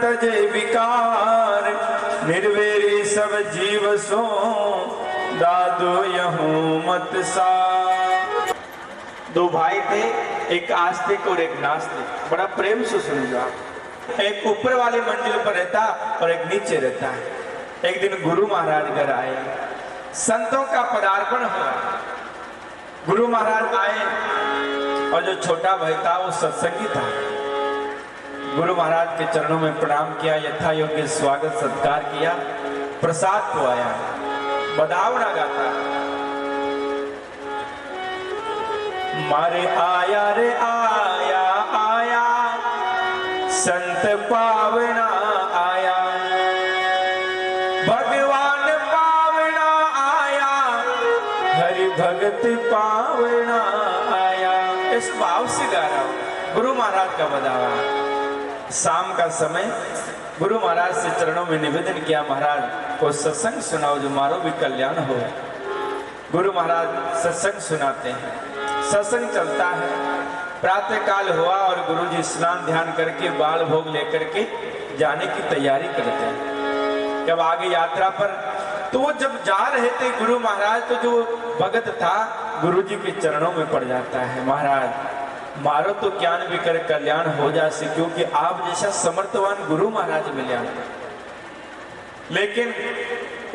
तजे विकार, निर्वेरी सब जीव सो दादो यहूं मत सा। दो भाई थे, एक आस्तिक और एक नास्तिक। बड़ा प्रेम से सुनिए आप। एक ऊपर वाले मंजिल पर रहता और एक नीचे रहता है। एक दिन गुरु महाराज घर आए, संतों का पदार्पण हुआ। गुरु महाराज आए और जो छोटा भाई था वो सत्संगी था। गुरु महाराज के चरणों में प्रणाम किया, यथा योग्य स्वागत सत्कार किया, प्रसाद को आया, बदावना गाता। मारे आया रे आया आया, संत पावना आया, भगवान पावना आया, हरि भगत पावना आया। इस भाव से गा रहा हूं गुरु महाराज का बदावा। शाम का समय गुरु महाराज से चरणों में निवेदन किया, महाराज को सत्संग सुनाओ जो मारो भी कल्याण हो। गुरु महाराज सत्संग सुनाते हैं, सत्संग चलता है। प्रातः काल हुआ और गुरुजी स्नान ध्यान करके बाल भोग लेकर के जाने की तैयारी करते हैं। जब आगे यात्रा पर तो वो जब जा रहे थे गुरु महाराज, तो जो भगत था गुरुजी के चरणों में पड़ जाता है, महाराज मारो तो ज्ञान भी कर कल्याण हो जाए, क्योंकि आप जैसा समर्थवान गुरु महाराज मिले आपको। लेकिन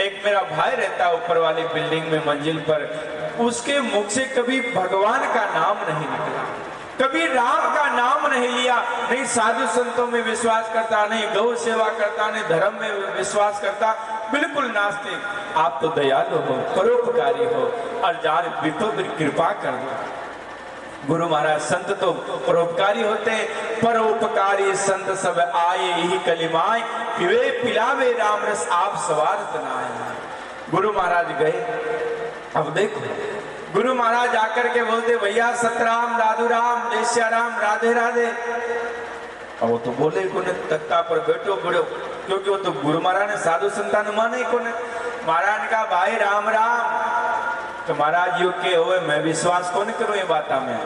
एक मेरा भाई रहता ऊपर वाली बिल्डिंग में मंजिल पर, उसके मुख से कभी भगवान का नाम नहीं निकला, कभी राम का नाम नहीं लिया। नहीं साधु संतों में विश्वास करता, नहीं गौ सेवा करता, नहीं धर्म में विश्वास करता, बिल्कुल नास्तिक। आप तो दयालु हो, परोपकारी हो और जार विपद कृपा कर दो। गुरु महाराज संत तो परोपकारी होते, परोपकारी संत सब आए यही कलिमाए, पिवे पिलावे राम रस आप सवार तनाए। गुरु महाराज गए। अब देखो गुरु महाराज आकर के बोलते, भैया सतराम दादू राम जय श्या राम राधे राधे। अब वो तो बोले कोने, तख्ता पर बैठो बड़ो, क्योंकि वो तो गुरु महाराज ने साधु संतान माने कोने। महाराज ने कहा भाई राम राम। तो महाराज यू के हुए मैं विश्वास कौन करूं ये बात में।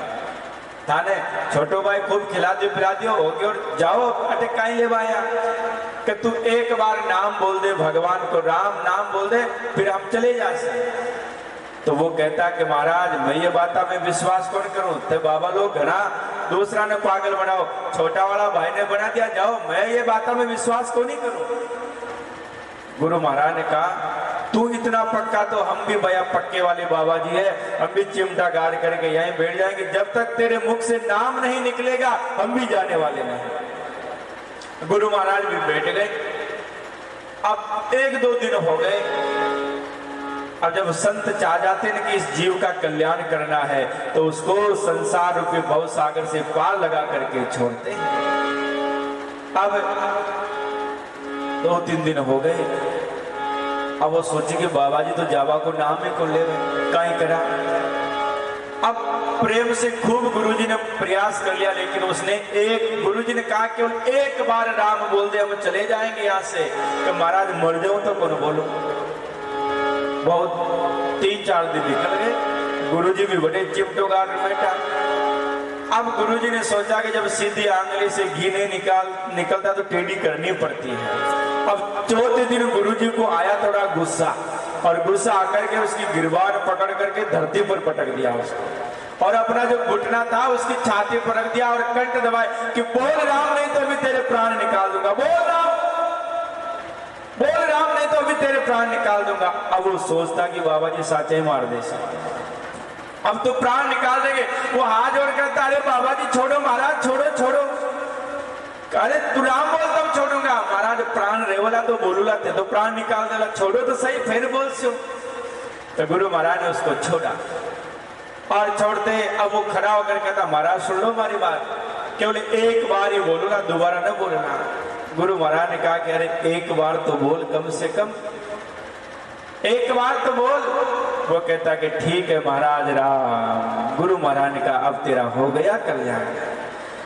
थाने छोटो भाई खूब खिला दियो पिला दियो हो गया और जाओ अटे काई ले आया कि तू एक बार नाम बोल दे भगवान को, राम नाम बोल दे, फिर हम चले जा सकते। तो वो कहता कि महाराज मैं ये बात में विश्वास कौन करूं। तो बाबा लोग घना दूसरा ने पागल बनाओ, छोटा वाला भाई ने बना दिया, जाओ मैं ये बात में विश्वास को नहीं करूं। गुरु महाराज ने कहा तू इतना पक्का तो हम भी भैया पक्के वाले बाबा जी है, हम भी चिमटा गाड़ करके यहीं बैठ जाएंगे, जब तक तेरे मुख से नाम नहीं निकलेगा हम भी जाने वाले नहीं। गुरु महाराज भी बैठ गए। अब एक दो दिन हो गए। अब जब संत चाह जाते हैं कि इस जीव का कल्याण करना है तो उसको संसार रूपी भव सागर से पार लगा करके छोड़ते हैं। अब 2-3 दिन हो गए। अब वो सोचे कि बाबा जी तो जावा को नाम ही को ले कहीं करा। अब प्रेम से खूब गुरुजी ने प्रयास कर लिया, लेकिन उसने गुरुजी ने कहा कि एक बार राम बोल दे हम चले जाएंगे यहाँ से। कि महाराज मर जाऊं तो कौन बोलो। बहुत 3-4 दिन निकल गए। गुरुजी भी बड़े चिमटो गाड़ बैठा। अब गुरुजी ने सोचा कि जब सीधी आंगली से घी नहीं निकलता तो टेढ़ी करनी पड़ती है। अब चौथे दिन गुरुजी को आया थोड़ा गुस्सा, और गुस्सा आकर के उसकी गिरबान पकड़ करके धरती पर पटक दिया उसको, और अपना जो घुटना था उसकी छाती पर रख दिया और कंठ दबाए कि बोल राम नहीं तो अभी तेरे प्राण निकाल दूंगा, बोल राम नहीं तो अभी तेरे प्राण निकाल दूंगा। अब वो सोचता कि बाबा जी साचे मार दे, अब तो प्राण निकाल देंगे। वो हाथ जोड़ करता, अरे बाबा जी छोड़ो महाराज, छोड़ो छोड़ो। अरे तू राम बोल तब छोड़ूंगा। महाराज प्राण रेवला तो बोलूला थे तो प्राण निकाल देला, छोड़ो तो सही फिर बोल सो। तो गुरु महाराज ने उसको छोड़ा, और छोड़ते अब वो खड़ा होकर कहता महाराज सुन लो हमारी बात, केवल एक बार ही बोलूंगा, दोबारा न बोलना। गुरु महाराज ने कहा कि अरे एक बार तो बोल, कम से कम एक बार तो बोल। वो कहता कि ठीक है महाराज राम। गुरु महाराज ने कहा अब तेरा हो गया कल्याण।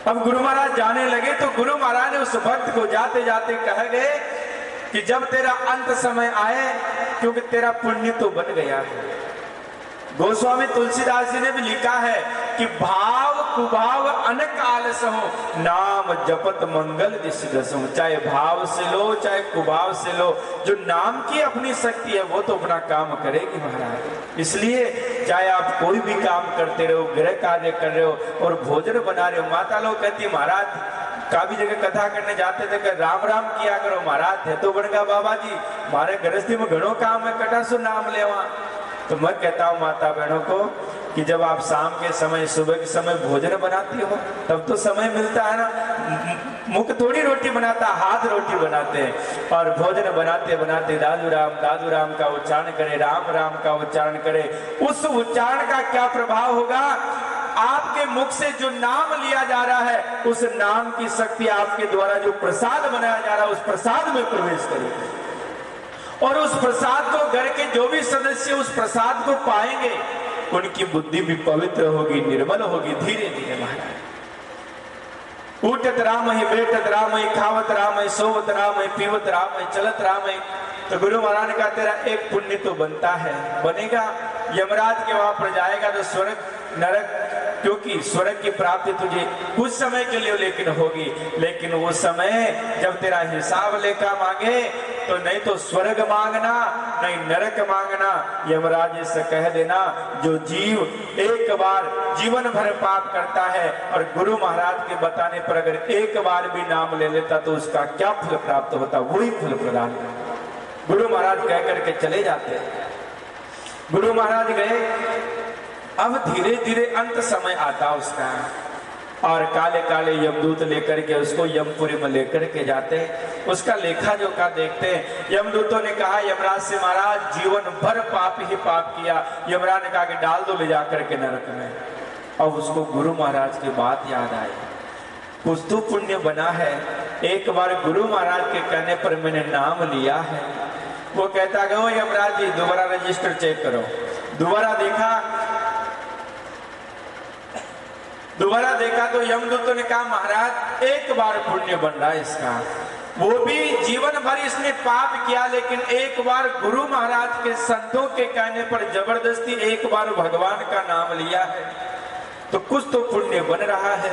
अब गुरु महाराज जाने लगे तो गुरु महाराज ने उस भक्त को जाते जाते कह गए कि जब तेरा अंत समय आए, क्योंकि तेरा पुण्य तो बन गया है, गोस्वामी तुलसीदास जी ने भी लिखा है कि भाव कुभाव अनक आलस हो, नाम जपत मंगल दिस दसो। चाहे भाव से लो चाहे कुभाव से लो, जो नाम की अपनी शक्ति है वो तो अपना काम करेगी महाराज। इसलिए चाहे आप कोई भी काम करते रहो, गृह कार्य कर रहे हो और भोजन बना रहे हो, माता लोग कहती है महाराज काफी जगह कथा करने जाते थे कि राम राम किया करो महाराज, थे तो बनगा बाबा जी हमारे गृहस्थी में घणो काम है, कटा सु नाम लेवा। तो मैं कहता हूँ माता बहनों को कि जब आप शाम के समय सुबह के समय भोजन बनाती हो तब तो समय मिलता है ना, मुख थोड़ी रोटी बनाता, हाथ रोटी बनाते हैं। और भोजन बनाते बनाते दादू राम का उच्चारण करे, राम राम का उच्चारण करे। उस उच्चारण का क्या प्रभाव होगा, आपके मुख से जो नाम लिया जा रहा है उस नाम की शक्ति आपके द्वारा जो प्रसाद बनाया जा रहा है उस प्रसाद में प्रवेश करेगी और उस प्रसाद को घर के जो भी सदस्य उस प्रसाद को पाएंगे उनकी बुद्धि भी पवित्र होगी, निर्मल होगी। धीरे धीरे महाराज उठत राम ही, बैठत राम ही, खावत राम ही, सोवत राम ही, पीवत राम ही, चलत राम ही। तो गुरु महाराज ने कहा तेरा एक पुण्य तो बनता है, बनेगा, यमराज के वहां पर जाएगा तो स्वर्ग नरक, क्योंकि स्वर्ग की प्राप्ति तुझे कुछ समय के लिए लेकिन होगी, लेकिन वो समय जब तेरा हिसाब लेखा मांगे तो नहीं तो स्वर्ग मांगना नहीं नरक मांगना। यमराज से कह देना जो जीव एक बार जीवन भर पाप करता है और गुरु महाराज के बताने पर अगर एक बार भी नाम ले लेता तो उसका क्या फल प्राप्त होता, वही फल प्रदान करता। गुरु महाराज कह करके चले जाते। गुरु महाराज गए, अब धीरे धीरे अंत समय आता उसका और काले काले यमदूत लेकर के उसको यमपुरी में लेकर के जाते, उसका लेखा जोखा देखते। यमदूतों ने कहा यमराज से महाराज जीवन भर पाप ही पाप किया। यमराज ने कहा कि डाल दो ले जाकर के नरक में। अब उसको गुरु महाराज की बात याद आई, कुछ तो पुण्य बना है, एक बार गुरु महाराज के कहने पर मैंने नाम लिया है। वो कहता गो यमराज जी दोबारा रजिस्टर चेक करो। दोबारा देखा तो यमदूतों ने कहा महाराज एक बार पुण्य बन रहा है इसका, वो भी जीवन भर इसने पाप किया लेकिन एक बार गुरु महाराज के संतों के कहने पर जबरदस्ती एक बार भगवान का नाम लिया है तो कुछ तो पुण्य बन रहा है।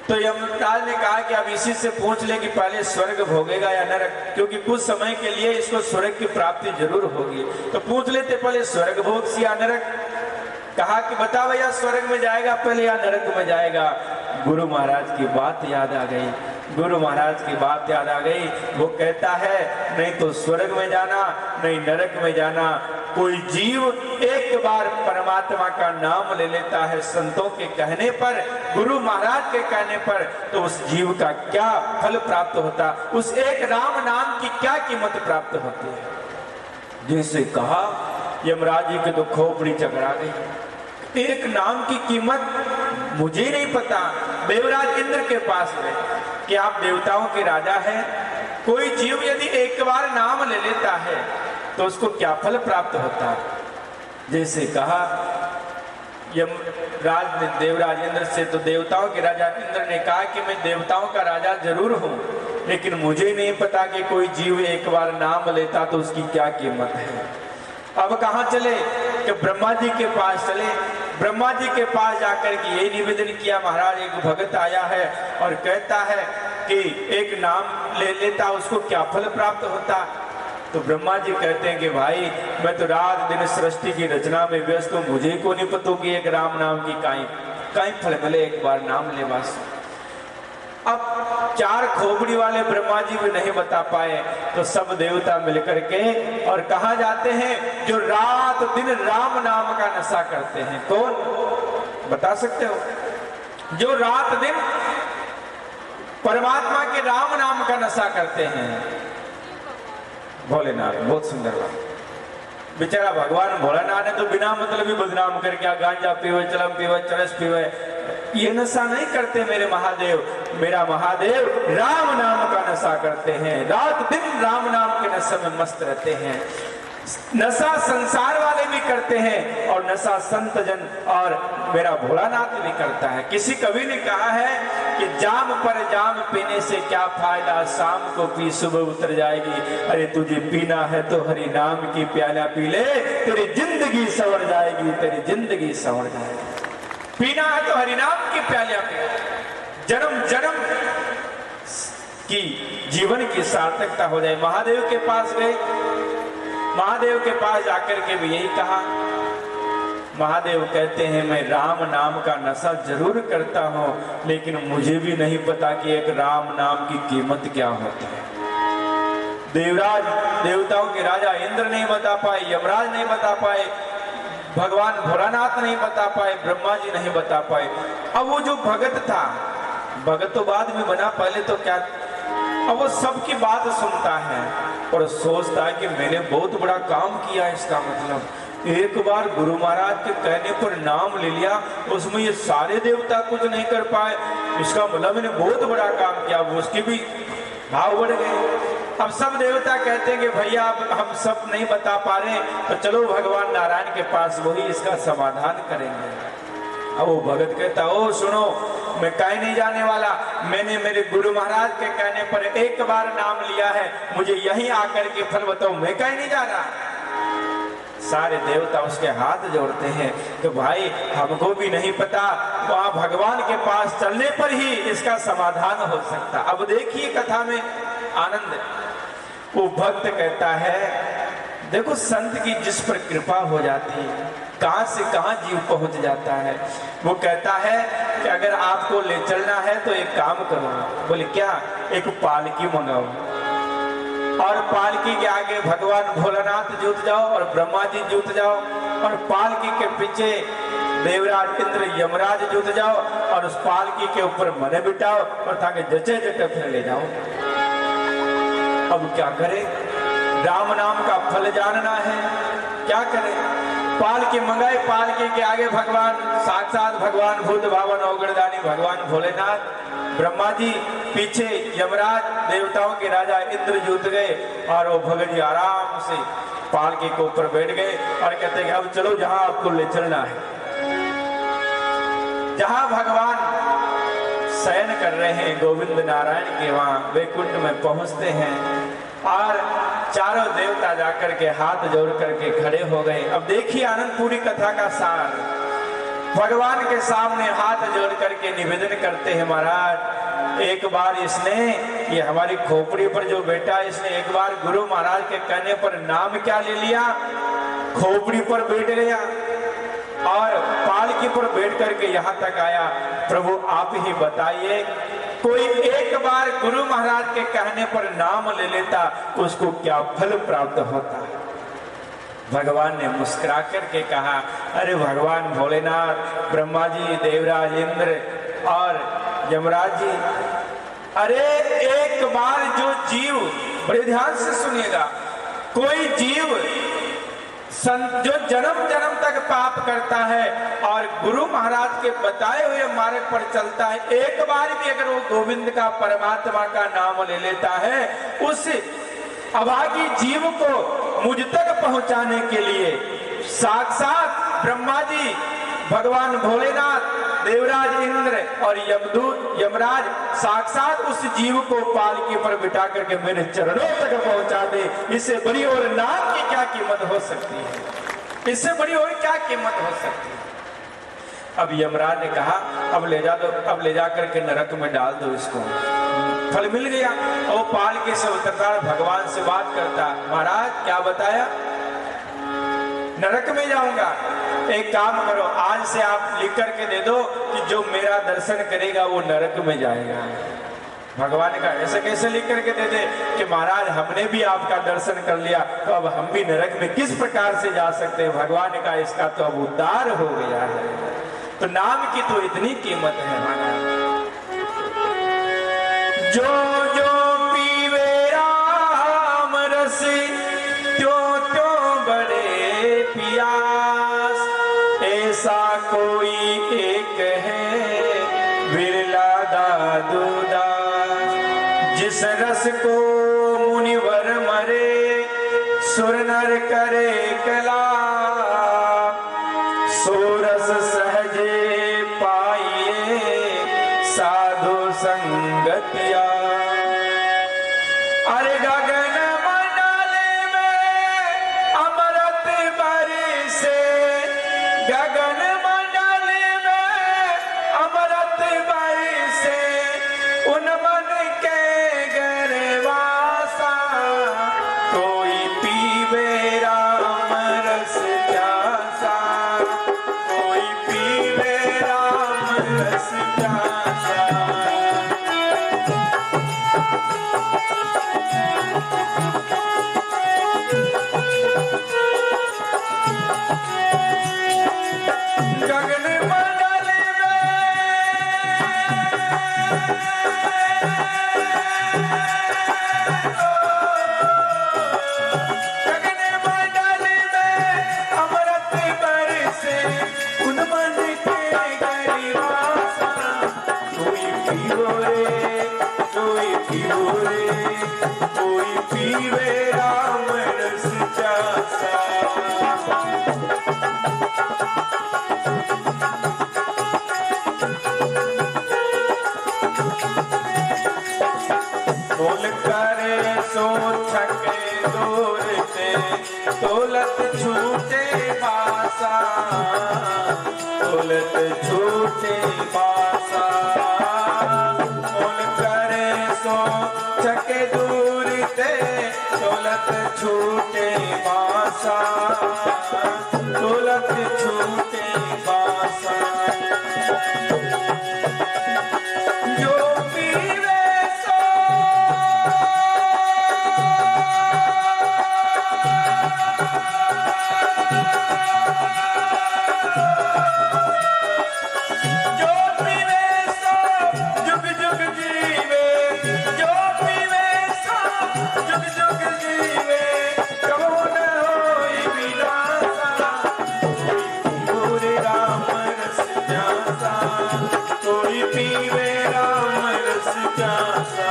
तो यमराज ने कहा कि अब इसी से पूछ ले कि पहले स्वर्ग भोगेगा या नरक, क्योंकि कुछ समय के लिए इसको स्वर्ग की प्राप्ति जरूर होगी। तो पूछ लेते पहले स्वर्ग भोग या नरक। कहा कि बता भैया स्वर्ग में जाएगा पहले या नरक में जाएगा। गुरु महाराज की बात याद आ गई, गुरु महाराज की बात याद आ गई। वो कहता है नहीं तो स्वर्ग में जाना नहीं नरक में जाना। कोई जीव एक बार परमात्मा का नाम ले लेता है संतों के कहने पर, गुरु महाराज के कहने पर, तो उस जीव का क्या फल प्राप्त होता, उस एक राम नाम की क्या कीमत प्राप्त होती है। जैसे कहा यमराज जी के तो खोपड़ी चकरा गई, एक नाम की कीमत मुझे नहीं पता। देवराज इंद्र के पास गए कि आप देवताओं के राजा हैं, कोई जीव यदि एक बार नाम ले लेता है तो उसको क्या फल प्राप्त होता है। जैसे कहा यमराज ने देवराज इंद्र से, तो देवताओं के राजा इंद्र ने कहा कि मैं देवताओं का राजा जरूर हूं लेकिन मुझे नहीं पता कि कोई जीव एक बार नाम लेता तो उसकी क्या कीमत है। अब कहाँ चले कि ब्रह्मा जी के पास चले। ब्रह्मा जी के पास जाकर के ये निवेदन किया महाराज एक भगत आया है और कहता है कि एक नाम ले लेता उसको क्या फल प्राप्त होता। तो ब्रह्मा जी कहते हैं कि भाई मैं तो रात दिन सृष्टि की रचना में व्यस्त हूँ, मुझे को नहीं पता कि एक राम नाम की काई फल मिले, एक बार नाम ले बस। अब चार खोपड़ी वाले ब्रह्मा जी भी नहीं बता पाए तो सब देवता मिलकर के और कहा जाते हैं जो रात दिन राम नाम का नशा करते हैं। कौन बता सकते हो? जो रात दिन परमात्मा के राम नाम का नशा करते हैं। भोलेनाथ, बहुत सुंदर बात। बेचारा भगवान भोलेनाथ ने तो बिना मतलब ही बदनाम करके गांजा पीवे, चलम पीवे, चरस पीवे, ये नशा नहीं करते मेरे महादेव। मेरा महादेव राम नाम का नशा करते हैं, रात दिन राम नाम के नशे में मस्त रहते हैं। नशा संसार वाले भी करते हैं और नशा संत जन और मेरा भोलानाथ भी करता है। किसी कवि ने कहा है कि जाम पर जाम पीने से क्या फायदा, शाम को पी सुबह उतर जाएगी। अरे तुझे पीना है तो हरि नाम की प्याला पी ले, तेरी जिंदगी संवर जाएगी, तेरी जिंदगी संवर जाएगी। पीना है तो हरि नाम की प्याला पी, जन्म जन्म की जीवन की सार्थकता हो जाए। महादेव के पास गए, महादेव के पास जाकर के भी यही कहा। महादेव कहते हैं मैं राम नाम का नशा जरूर करता हूं, लेकिन मुझे भी नहीं पता कि एक राम नाम की कीमत क्या होती है। देवराज देवताओं के राजा इंद्र नहीं बता पाए, यमराज नहीं बता पाए, भगवान भोलानाथ नहीं बता पाए, ब्रह्मा जी नहीं बता पाए। अब वो जो भगत था, भगत तो बाद में बना, पहले तो क्या, अब वो सबकी बात सुनता है और सोचता है कि मैंने बहुत बड़ा काम किया। इसका मतलब एक बार गुरु महाराज के कहने पर नाम ले लिया, उसमें ये सारे देवता कुछ नहीं कर पाए, इसका मतलब मैंने बहुत बड़ा काम किया। वो उसके भी भाव बढ़ गए। अब सब देवता कहते हैं कि भैया अब हम सब नहीं बता पा रहे, तो चलो भगवान नारायण के पास, वही इसका समाधान करेंगे। अब वो भगत कहता, ओ सुनो, मैं कहीं नहीं जाने वाला, मैंने मेरे गुरु महाराज के कहने पर एक बार नाम लिया है, मुझे यहीं आकर के फल बताओ, मैं कहीं नहीं जा रहा। सारे देवता उसके हाथ जोड़ते हैं कि भाई हमको भी नहीं पता, वहां भगवान के पास चलने पर ही इसका समाधान हो सकता। अब देखिए कथा में आनंद। वो भक्त कहता है, देखो संत की जिस पर कृपा हो जाती है, कहां से कहां जीव पहुंच जाता है। वो कहता है कि अगर आपको ले चलना है तो एक काम करो। बोले क्या? एक पालकी मंगाओ और पालकी के आगे भगवान भोलानाथ जुट जाओ और ब्रह्मा जी जुट जाओ, और पालकी के पीछे देवराज इंद्र यमराज जुट जाओ, और उस पालकी के ऊपर मन बिठाओ और ताकि जचे जटे फिर ले जाओ। अब क्या करे? राम नाम का फल जानना है, क्या करे? पालकी मंगाए, पालकी के आगे भगवान साक्षात भगवान भूत भावन अवगणदानी भगवान भोलेनाथ, ब्रह्मा जी पीछे यमराज, देवताओं के राजा इंद्र जुट गए, और वो भगत जी आराम से पालकी के ऊपर बैठ गए और कहते हैं अब चलो जहां आपको ले चलना है। जहां भगवान शयन कर रहे हैं गोविंद नारायण के, वहां वैकुंठ में पहुंचते हैं और चारों देवता जाकर के हाथ जोड़ करके खड़े हो गए। अब देखिए आनंद पूरी कथा का सार। भगवान के सामने हाथ जोड़ करके निवेदन करते हैं, महाराज एक बार इसने, ये हमारी खोपड़ी पर जो बेटा, इसने एक बार गुरु महाराज के कहने पर नाम क्या ले लिया, खोपड़ी पर बैठ गया और पालकी पर बैठ करके यहाँ तक आया। प्रभु आप ही बताइए, कोई एक बार गुरु महाराज के कहने पर नाम ले लेता, उसको क्या फल प्राप्त होता? भगवान ने मुस्कुरा करके कहा, अरे भगवान भोलेनाथ, ब्रह्मा जी, देवराज इंद्र और यमराज जी, अरे एक बार जो जीव, बड़े ध्यान से सुनिएगा, कोई जीव जो जन्म जन्म तक पाप करता है और गुरु महाराज के बताए हुए मार्ग पर चलता है, एक बार भी अगर वो गोविंद का, परमात्मा का नाम ले लेता है, उस अभागी जीव को मुझ तक पहुंचाने के लिए साक्षात ब्रह्मा जी, भगवान भोलेनाथ, देवराज इंद्र और यमदूत यमराज साक्षात उस जीव को पालकी पर बिठा करके मेरे चरणों तक पहुंचा दे। इससे बड़ी और नाम की क्या कीमत हो सकती है? इससे बड़ी और क्या कीमत हो सकती है? अब यमराज ने कहा, अब ले जा दो, अब ले जा करके नरक में डाल दो इसको। फल मिल गया। और पालकी से उतरता, भगवान से बात करता, महाराज क्या बताया? नरक में जाऊंगा। एक काम करो, आज से आप लिख करके दे दो कि जो मेरा दर्शन करेगा वो नरक में जाएगा। भगवान ने कहा, ऐसे कैसे लिख करके दे दे कि महाराज हमने भी आपका दर्शन कर लिया, तो अब हम भी नरक में किस प्रकार से जा सकते हैं? भगवान ने कहा, इसका तो अब उद्धार हो गया है। तो नाम की तो इतनी कीमत है महाराज। जो जो पीवे राम रस, त्यों त्यों बड़े पियास, ऐसा कोई एक है बिरला दादू दास। जिस रस को मुनिवर मरे, सुर नर करे कला सोरस सहजे पाइए साधु संगतिया। अरे गगन मंडल में अमृत बरसे, गगन मंडल में अमृत बरसे, उन मन के गरवासा कोई पीवे राम रस प्यासा, कोई पीवे राम रस प्यासा। गगन मंडल गगन मंडल में अमृत बरसे, उन मन के गरीबासा कोई पीवो रे, कोई पीवो रे, कोई पीवे राम रस प्यासा। बोल करे सो छके दूरते, दौलत छूटे बासा, दौलत छूटे बासा। बोल करे सो छके दूरते, दौलत छूटे बासा, दौलत छूटे बासा। जो पीवे कोई पीवे राम रस प्यासा।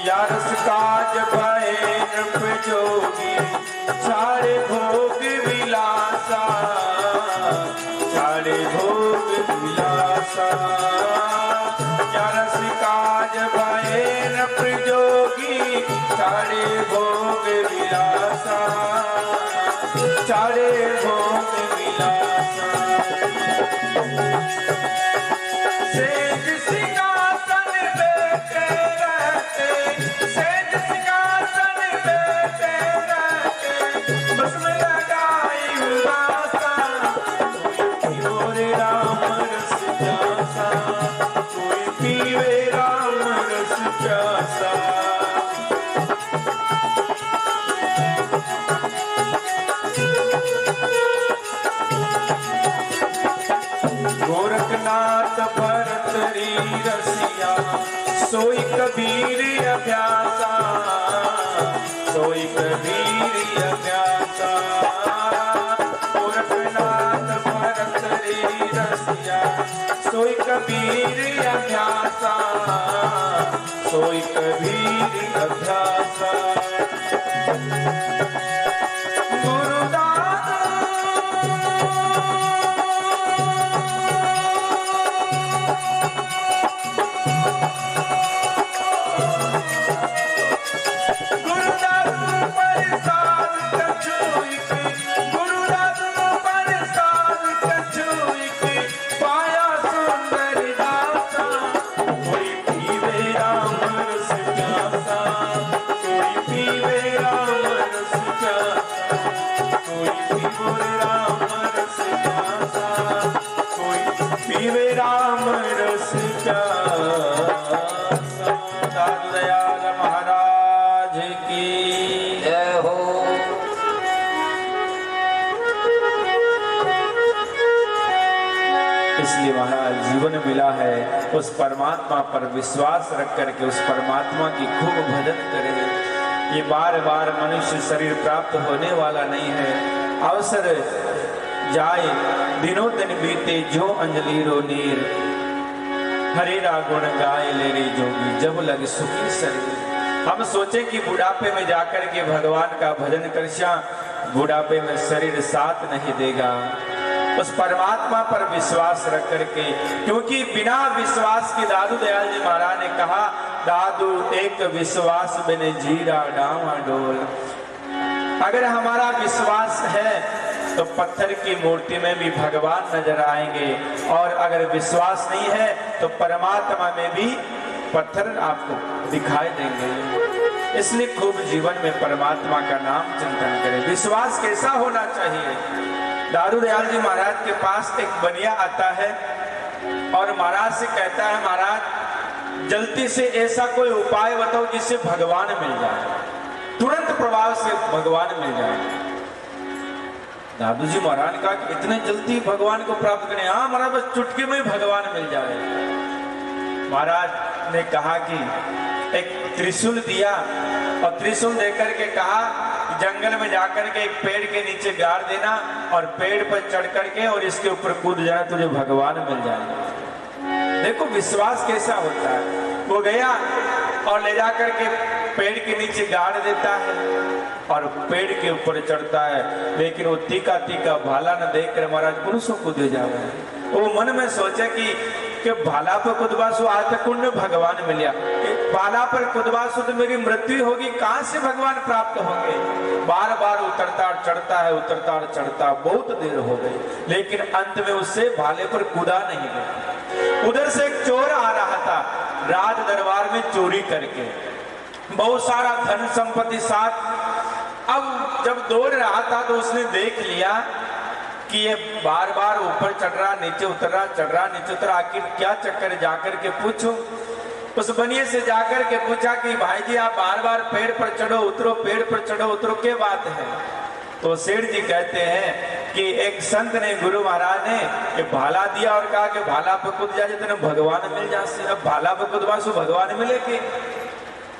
या रस काज भय नृप जोगी, सारे भोग विलासा, सारे भोग विलासा। या रस काज भय नृप जोगी, सारे भोग विलासा, सारे भोग विलासा। सेज सिंहासन बैठे रहते, सेज सिंहासन बैठे रहते, बस में लगाई उदासा कोई पीवे राम रस प्यासा, कोई पीवे राम रस प्यासा। गोरखनाथ भरतरी रसिया, सोई कबीर अभ्यासा, सोई कबीर अभ्यासा। गोरखनाथ भरतरी रसिया, सोई कबीर अभ्यासा, सोई कबीर अभ्यासा। दयाल महाराज की जय हो। इसलिए महाराज जीवन मिला है उस परमात्मा पर विश्वास रख करके उस परमात्मा की खूब भजन करें। ये बार बार मनुष्य शरीर प्राप्त होने वाला नहीं है। अवसर जाए दिनों दिन बीते जो अंजलि रो नीर, हरे रा गुण गाए ले रे जोगी जब लग सुखी शरीर। हम सोचे कि बुढ़ापे में जाकर के भगवान का भजन कर श्या, बुढ़ापे में शरीर साथ नहीं देगा। उस परमात्मा पर विश्वास रख करके, क्योंकि बिना विश्वास के दादू दयाल जी महाराज ने कहा, दादू एक विश्वास बिन जीरा डावा डोल। अगर हमारा विश्वास है तो पत्थर की मूर्ति में भी भगवान नजर आएंगे, और अगर विश्वास नहीं है तो परमात्मा में भी पत्थर आपको दिखाई देंगे। इसलिए खूब जीवन में परमात्मा का नाम चिंतन करें। विश्वास कैसा होना चाहिए? दादू दयाल जी महाराज के पास एक बनिया आता है और महाराज से कहता है, महाराज जल्दी से ऐसा कोई उपाय बताओ जिससे भगवान मिल जाए, तुरंत प्रभाव से भगवान मिल जाए। दादू जी महाराज ने कहा कि इतने जल्दी भगवान को प्राप्त करें? हाँ महाराज, बस चुटकी में ही भगवान मिल जाए। महाराज ने कहा कि एक त्रिशूल दिया और त्रिशूल देकर के कहा, जंगल में जाकर के एक पेड़ के नीचे गाड़ देना और पेड़ पर चढ़ करके और इसके ऊपर कूद जाना, तुझे भगवान मिल जाएगा। देखो विश्वास कैसा होता है। वो गया और ले जाकर के पेड़ के नीचे गाड़ देता है और पेड़ के ऊपर चढ़ता है, लेकिन वो तीखा तीखा भाला न देख कर महाराज पुरुषों को दे जा रहा है। वो मन में सोचे कि भाला पर कुदबासु आज तक कुंड में भगवान मिलिया, भाला पर कुदबासु तो मेरी मृत्यु होगी, कहां से भगवान प्राप्त होंगे? बार बार उतरता और चढ़ता है, उतरता और चढ़ता, बहुत देर हो गई, लेकिन अंत में उससे भाले पर कूदा नहीं गया। उधर से एक चोर आ रहा था राज दरबार में चोरी करके, बहुत सारा धन संपत्ति साथ। अब जब दौड़ रहा था तो उसने देख लिया कि ये बार बार ऊपर चढ़ रहा, नीचे उतर रहा, चढ़ रहा, नीचे उतर, आखिर क्या चक्कर? जाकर के पूछो। उस बनिए से जाकर के पूछा कि भाई जी आप बार बार पेड़ पर चढ़ो उतरो, पेड़ पर चढ़ो उतरो, क्या बात है? तो सेठ जी कहते हैं कि एक संत ने, गुरु महाराज ने ये भाला दिया और कहा कि भाला पर कूद जाए तो भगवान मिल जाए। अब भाला पर कूदवा सो भगवान मिलेगी।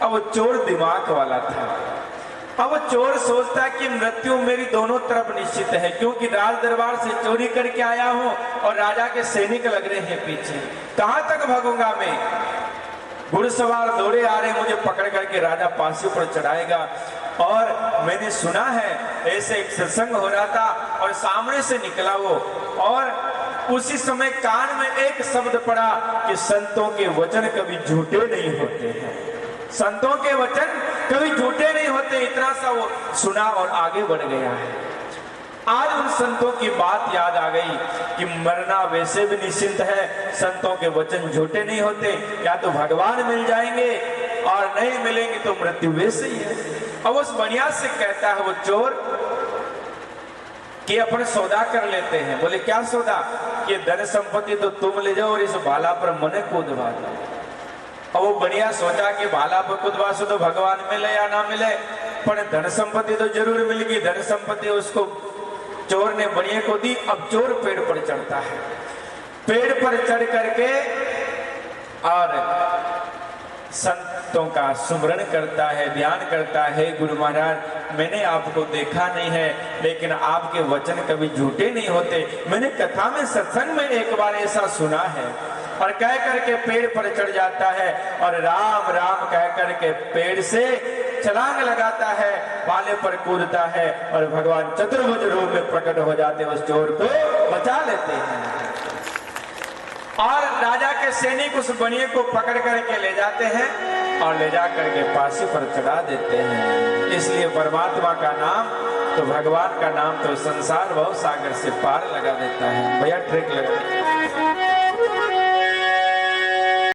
अब वो चोर दिमाग वाला था। अब वो चोर सोचता कि मृत्यु मेरी दोनों तरफ निश्चित है, क्योंकि राज दरबार से चोरी करके आया हूं और राजा के सैनिक लग रहे हैं पीछे, कहां तक भागूंगा मैं? घुड़सवार दौड़े आ रहे, मुझे पकड़ करके राजा फांसी पर चढ़ाएगा। और मैंने सुना है ऐसे एक सत्संग हो रहा था और सामने से निकला वो, और उसी समय कान में एक शब्द पड़ा कि संतों के वचन कभी झूठे नहीं होते हैं, संतों के वचन कभी झूठे नहीं होते। इतना सा वो सुना और आगे बढ़ गया है। आज उन संतों की बात याद आ गई कि मरना वैसे भी निश्चिंत है, संतों के वचन झूठे नहीं होते, या तो भगवान मिल जाएंगे और नहीं मिलेंगे तो मृत्यु वैसे ही है। अब उस बनिया से कहता है वो चोर कि अपन सौदा कर लेते हैं। बोले क्या सौदा? कि धन संपत्ति तो तुम ले जाओ और इस भाला पर मने कूदवा दो। और वो बढ़िया सोचा कि भाला पर कूदवा सो तो भगवान मिले या ना मिले, पर धन संपत्ति तो जरूर मिलेगी। धन संपत्ति उसको चोर ने बढ़िया को दी। अब चोर पेड़ पर चढ़ता है, पेड़ पर चढ़ करके और संतों का सुमरण करता है, ध्यान करता है। गुरु महाराज मैंने आपको देखा नहीं है, लेकिन आपके वचन कभी झूठे नहीं होते। मैंने कथा में सत्संग में एक बार ऐसा सुना है। और कह करके पेड़ पर चढ़ जाता है और राम राम कह करके पेड़ से छलांग लगाता है, भाले पर कूदता है और भगवान चतुर्भुज रूप में प्रकट हो जाते, उस चोर को बचा लेते हैं। और राजा के सैनिक उस बनिए को पकड़ करके ले जाते हैं और ले जा करके फांसी पर चढ़ा देते हैं। इसलिए परमात्मा का नाम तो भगवान का नाम तो संसार भव सागर से पार लगा देता है। भैया ट्रिक लगा